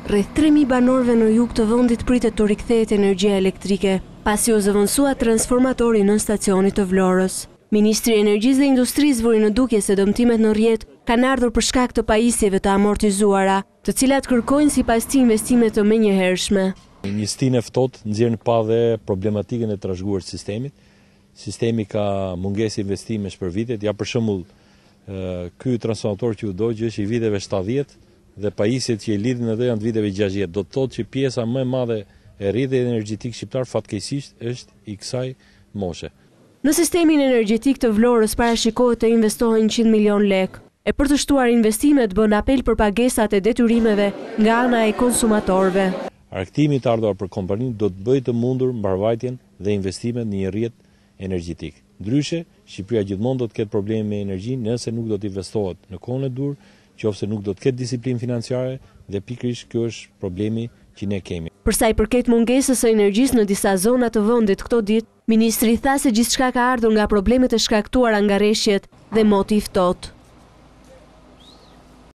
Rreth 3.000 banorëve në jug të vendit pritet të rikthehet energjia elektrike, pasi u zëvendësua transformatori nën stacionit të Vlorës. Ministri i Energjisë dhe Industrisë vuri në dukje se dëmtimet në rrjet kanë ardhur për shkak të pajisjeve të amortizuara, të cilat kërkojnë sipas tij investime të menjëhershme. Njëstinë e ftohtë nxjerr pa dhe problematikën e trashëguar të sistemit. Sistemi ka mungesë investimesh për vitet, ja për shembull ky transformator që u dogj është i viteve 70 dhe pajisjet që i lidhin ato janë të viteve 60. Do të thotë që pjesa më e madhe e rrjetit energjetik shqiptar fatkeqësisht është i kësaj moshe. Në sistemin energjetik të Vlorës parashikohet të investohen 100 milion lek. E për të shtuar investimet bën apel për pagesat e detyrimeve nga ana e konsumatorëve. Argëtimi të ardhuar për kompaninë do të bëjë të mundur mbarvajtjen dhe investimet në një rrjet energjetik. Ndryshe, Shqipëria gjithmonë do të ketë probleme me energjinë nëse nuk do të investohet në kohën e dur, qofse nuk do të ketë disiplinë financiare dhe pikërisht kjo është problemi që ne kemi. Për sa i përket mungesës së energjisë në disa zona të vendit këto ditë, ministri tha se gjithçka ka ardhur nga problemet e shkaktuara nga rreshjet dhe moti i ftohtë.